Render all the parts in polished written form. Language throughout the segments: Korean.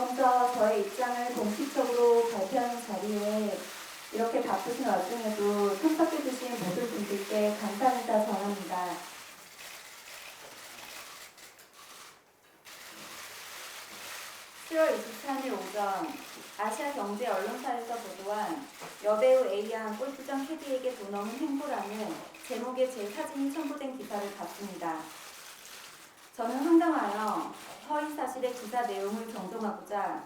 먼저 저의 입장을 공식적으로 발표하는 자리에 이렇게 바쁘신 와중에도 참석해주신 모든 분들께 감사 인사 전합니다. 10월 23일 오전 아시아경제 언론사에서 보도한 여배우 A양 골프장 캐디에게 돈 없는 행보라는 제목의 제 사진이 첨부된 기사를 봤습니다. 저는 황당하여 허위사실의 기사 내용을 정정하고자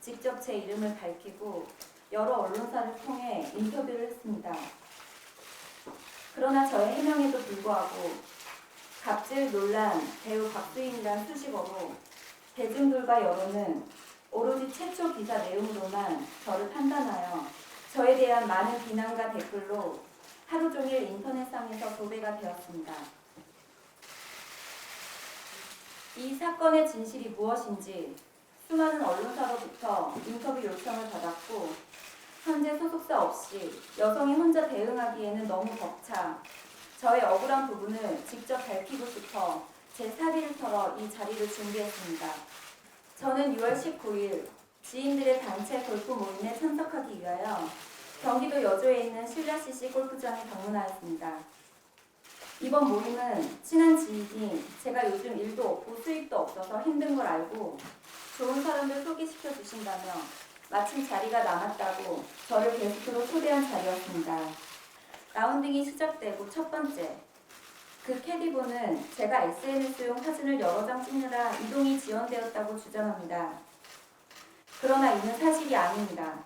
직접 제 이름을 밝히고 여러 언론사를 통해 인터뷰를 했습니다. 그러나 저의 해명에도 불구하고 갑질 논란, 배우 박수인이란 수식어로 대중들과 여론은 오로지 최초 기사 내용으로만 저를 판단하여 저에 대한 많은 비난과 댓글로 하루 종일 인터넷상에서 도배가 되었습니다. 이 사건의 진실이 무엇인지 수많은 언론사로부터 인터뷰 요청을 받았고 현재 소속사 없이 여성이 혼자 대응하기에는 너무 벅차 저의 억울한 부분을 직접 밝히고 싶어 제 사비를 털어 이 자리를 준비했습니다. 저는 6월 19일 지인들의 단체 골프 모임에 참석하기 위하여 경기도 여주에 있는 신라CC 골프장에 방문하였습니다. 이번 모임은 친한 지인이 제가 요즘 일도 없고 수입도 없어서 힘든 걸 알고 좋은 사람들 소개시켜 주신다며 마침 자리가 남았다고 저를 게스트로 초대한 자리였습니다. 라운딩이 시작되고 첫 번째, 그 캐디분은 제가 SNS용 사진을 여러 장 찍느라 이동이 지연되었다고 주장합니다. 그러나 이는 사실이 아닙니다.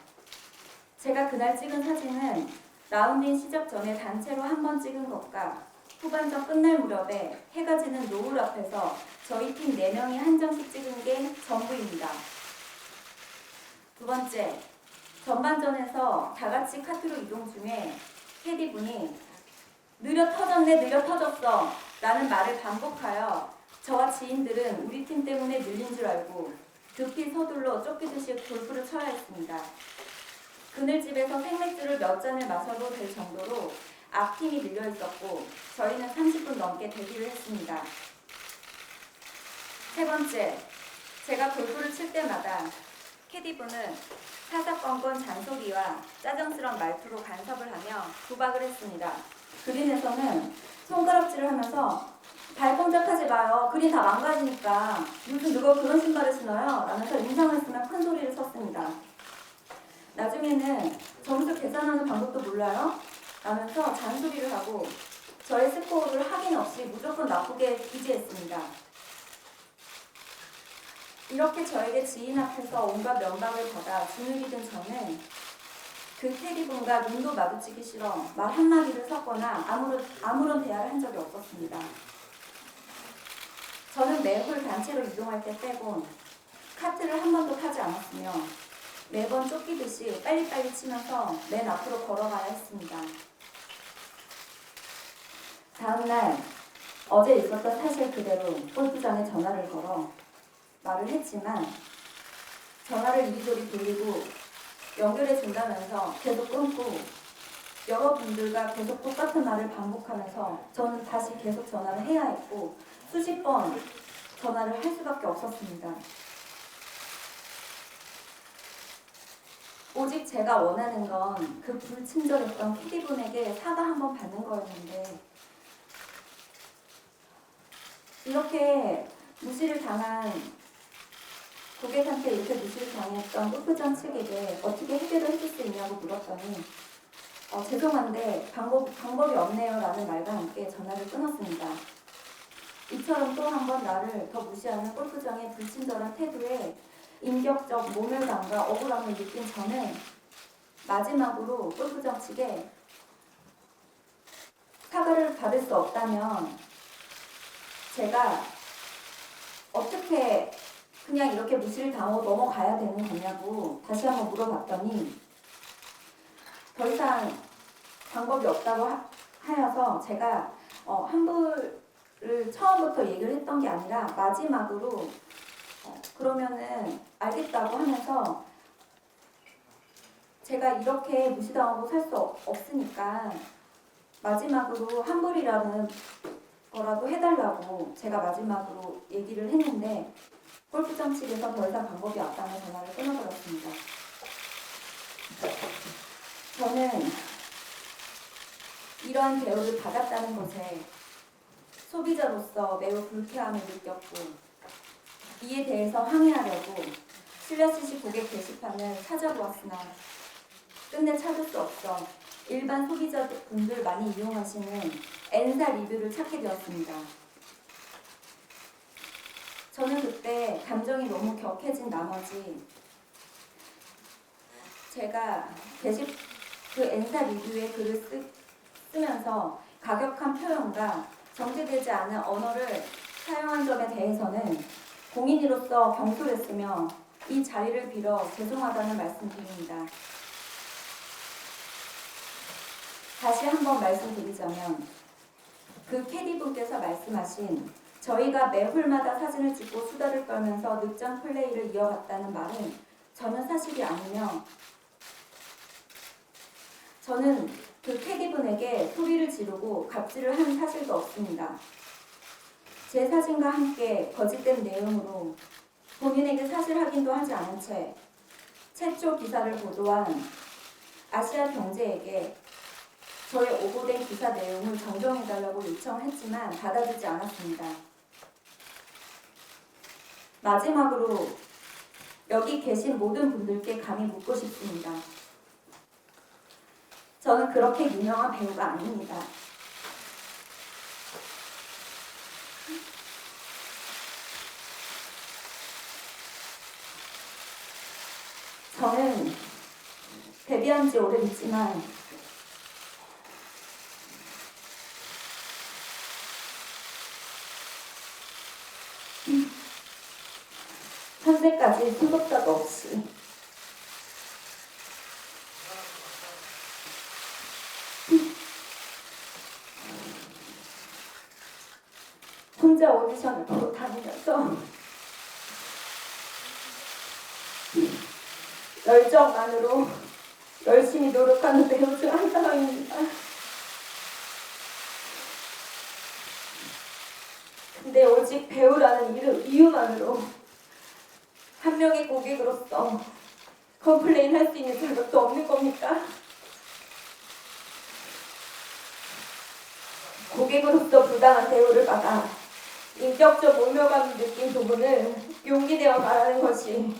제가 그날 찍은 사진은 라운딩 시작 전에 단체로 한 번 찍은 것과 후반전 끝날 무렵에 해가 지는 노을 앞에서 저희 팀 4명이 한 장씩 찍은 게 전부입니다. 두 번째, 전반전에서 다 같이 카트로 이동 중에 캐디분이 느려 터졌어 라는 말을 반복하여 저와 지인들은 우리 팀 때문에 늘린 줄 알고 급히 서둘러 쫓기듯이 골프를 쳐야 했습니다. 그늘집에서 생맥주를 몇 잔을 마셔도 될 정도로 앞팀이 밀려 있었고 저희는 30분 넘게 대기를 했습니다. 세 번째, 제가 골프를 칠 때마다 캐디분은 사사건건 잔소리와 짜증스러운 말투로 간섭을 하며 구박을 했습니다. 그린에서는 손가락질을 하면서 발동작하지 마요. 그린 다 망가지니까. 요즘 누가 그런 신발을 신어요? 라면서 인상을 쓰며 큰 소리를 쳤습니다. 나중에는 점수 계산하는 방법도 몰라요? 라면서 잔소리를 하고 저의 스코어를 확인 없이 무조건 나쁘게 기재했습니다. 이렇게 저에게 지인 앞에서 온갖 면박을 받아 주눅이 든 저는 그 캐디분과 눈도 마주치기 싫어 말 한마디를 섞거나 아무런 대화를 한 적이 없었습니다. 저는 매홀 단체로 이동할 때 빼곤 카트를 한 번도 타지 않았으며 매번 쫓기듯이 빨리빨리 치면서 맨 앞으로 걸어가야 했습니다. 다음날 어제 있었던 사실 그대로 골프장에 전화를 걸어 말을 했지만 전화를 이리저리 돌리고 연결해 준다면서 계속 끊고 여러분들과 계속 똑같은 말을 반복하면서 저는 다시 계속 전화를 해야 했고 수십 번 전화를 할 수밖에 없었습니다. 오직 제가 원하는 건 그 불친절했던 PD분에게 사과 한번 받는 거였는데 이렇게 무시를 당한 고객한테 이렇게 무시를 당했던 골프장 측에게 어떻게 해결을 해줄 수 있냐고 물었더니 죄송한데 방법이 없네요 라는 말과 함께 전화를 끊었습니다. 이처럼 또 한 번 나를 더 무시하는 골프장의 불친절한 태도에 인격적 모멸감과 억울함을 느낀 저는 마지막으로 골프장 측에 사과를 받을 수 없다면 제가 어떻게 그냥 이렇게 무시를 당하고 넘어가야 되는 거냐고 다시 한번 물어봤더니 더 이상 방법이 없다고 하여서 제가 환불을 처음부터 얘기를 했던 게 아니라 마지막으로 그러면은 알겠다고 하면서 제가 이렇게 무시당하고 살 수 없으니까 마지막으로 환불이라는 거라도 해달라고 제가 마지막으로 얘기를 했는데 골프장 측에서 더 이상 방법이 없다는 전화를 이러한 대우를 받았다는 것에 소비자로서 매우 불쾌함을 느꼈고 이에 대해서 항의하려고 슬래시시 고객 게시판을 찾아보았으나 끝내 찾을 수 없어 일반 소비자분들 많이 이용하시는 엔사 리뷰를 찾게 되었습니다. 저는 그때 감정이 너무 격해진 나머지 제가 그 엔사 리뷰에 글을 쓰면서 가격한 표현과 정제되지 않은 언어를 사용한 점에 대해서는 공인으로서 경솔했으며 이 자리를 빌어 죄송하다는 말씀드립니다. 다시 한번 말씀드리자면 그 캐디분께서 말씀하신 저희가 매 홀마다 사진을 찍고 수다를 떨면서 늑장 플레이를 이어갔다는 말은 저는 사실이 아니며 저는 그 캐디분에게 소리를 지르고 갑질을 한 사실도 없습니다. 제 사진과 함께 거짓된 내용으로 본인에게 사실 확인도 하지 않은 채 최초 기사를 보도한 아시아 경제에게 저의 오보된 기사 내용을 정정해달라고 요청을 했지만 받아주지 않았습니다. 마지막으로 여기 계신 모든 분들께 감히 묻고 싶습니다. 저는 그렇게 유명한 배우가 아닙니다. 저는 데뷔한 지 오래됐지만 현재까지 소속사도 없이 혼자 오디션을 보러 다니면서 열정만으로 열심히 노력하는 배우 중 한 사람입니다. 근데 오직 배우라는 이유만으로 한 명의 고객으로서 컴플레인 할 수 있는 자격도 없는 겁니까? 고객으로서 부당한 대우를 받아 인격적 모멸감을 느낀 부분을 용기내어 말하는 것이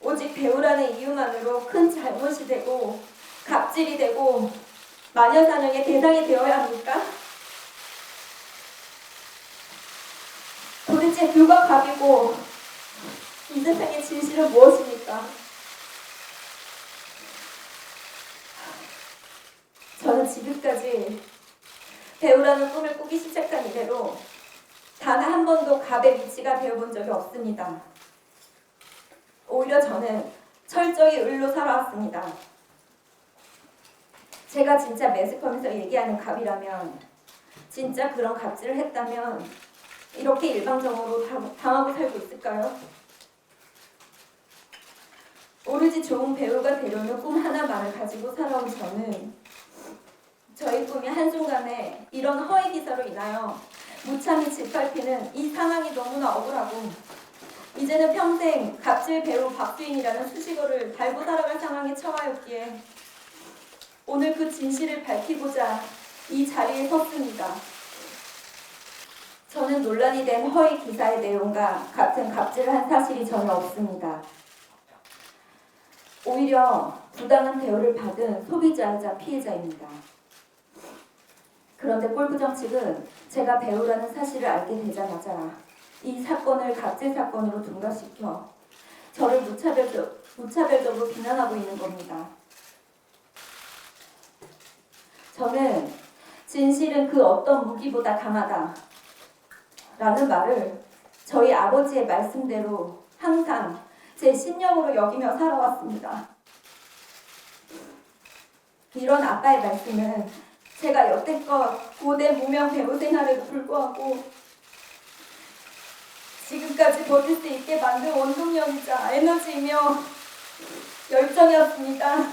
오직 배우라는 이유만으로 큰 잘못이 되고 갑질이 되고 마녀사냥의 대상이 되어야 합니까? 도대체 누가 갑이고 이 세상의 진실은 무엇입니까? 저는 지금까지 배우라는 꿈을 꾸기 시작한 이래로 단 한 번도 갑의 위치가 되어본 적이 없습니다. 오히려 저는 철저히 을로 살아왔습니다. 제가 진짜 매스컴에서 얘기하는 갑이라면, 진짜 그런 갑질을 했다면 이렇게 일방적으로 당하고 살고 있을까요? 오로지 좋은 배우가 되려는 꿈 하나만을 가지고 살아온 저는 저희 꿈이 한순간에 이런 허위 기사로 인하여 무참히 짓밟히는 이 상황이 너무나 억울하고 이제는 평생 갑질 배우 박주인이라는 수식어를 달고 살아갈 상황에 처하였기에 오늘 그 진실을 밝히고자 이 자리에 섰습니다. 저는 논란이 된 허위 기사의 내용과 같은 갑질을 한 사실이 전혀 없습니다. 오히려 부당한 대우를 받은 소비자이자 피해자입니다. 그런데 꼴부정 측은 제가 배우라는 사실을 알게 되자마자 이 사건을 갑질 사건으로 둔갑시켜 저를 무차별적으로 비난하고 있는 겁니다. 저는 진실은 그 어떤 무기보다 강하다 라는 말을 저희 아버지의 말씀대로 항상 제 신념으로 여기며 살아왔습니다. 이런 아빠의 말씀은 제가 여태껏 고대 무명 배우 생활에도 불구하고 지금까지 버틸 수 있게 만든 원동력이자 에너지이며 열정이었습니다.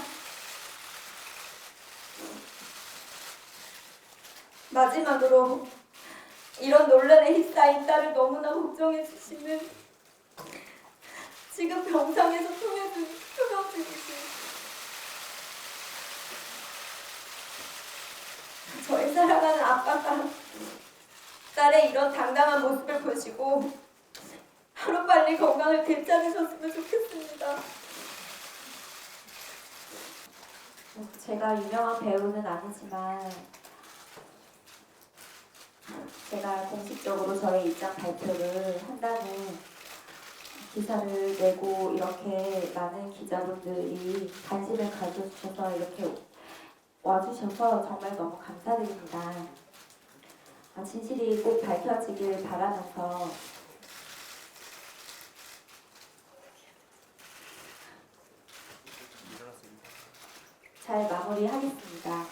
마지막으로 이런 논란에 휩싸인 딸을 너무나 걱정해 주시는 지금 병상에서 투명 중이신 저의 사랑하는 아빠가 딸의 이런 당당한 모습을 보시고 하루빨리 건강을 되찾으셨으면 좋겠습니다. 제가 유명한 배우는 아니지만 제가 공식적으로 저의 입장 발표를 한다는 기사를 내고 이렇게 많은 기자분들이 관심을 가져주셔서 이렇게 와주셔서 정말 너무 감사드립니다. 진실이 꼭 밝혀지길 바라면서 잘 마무리하겠습니다.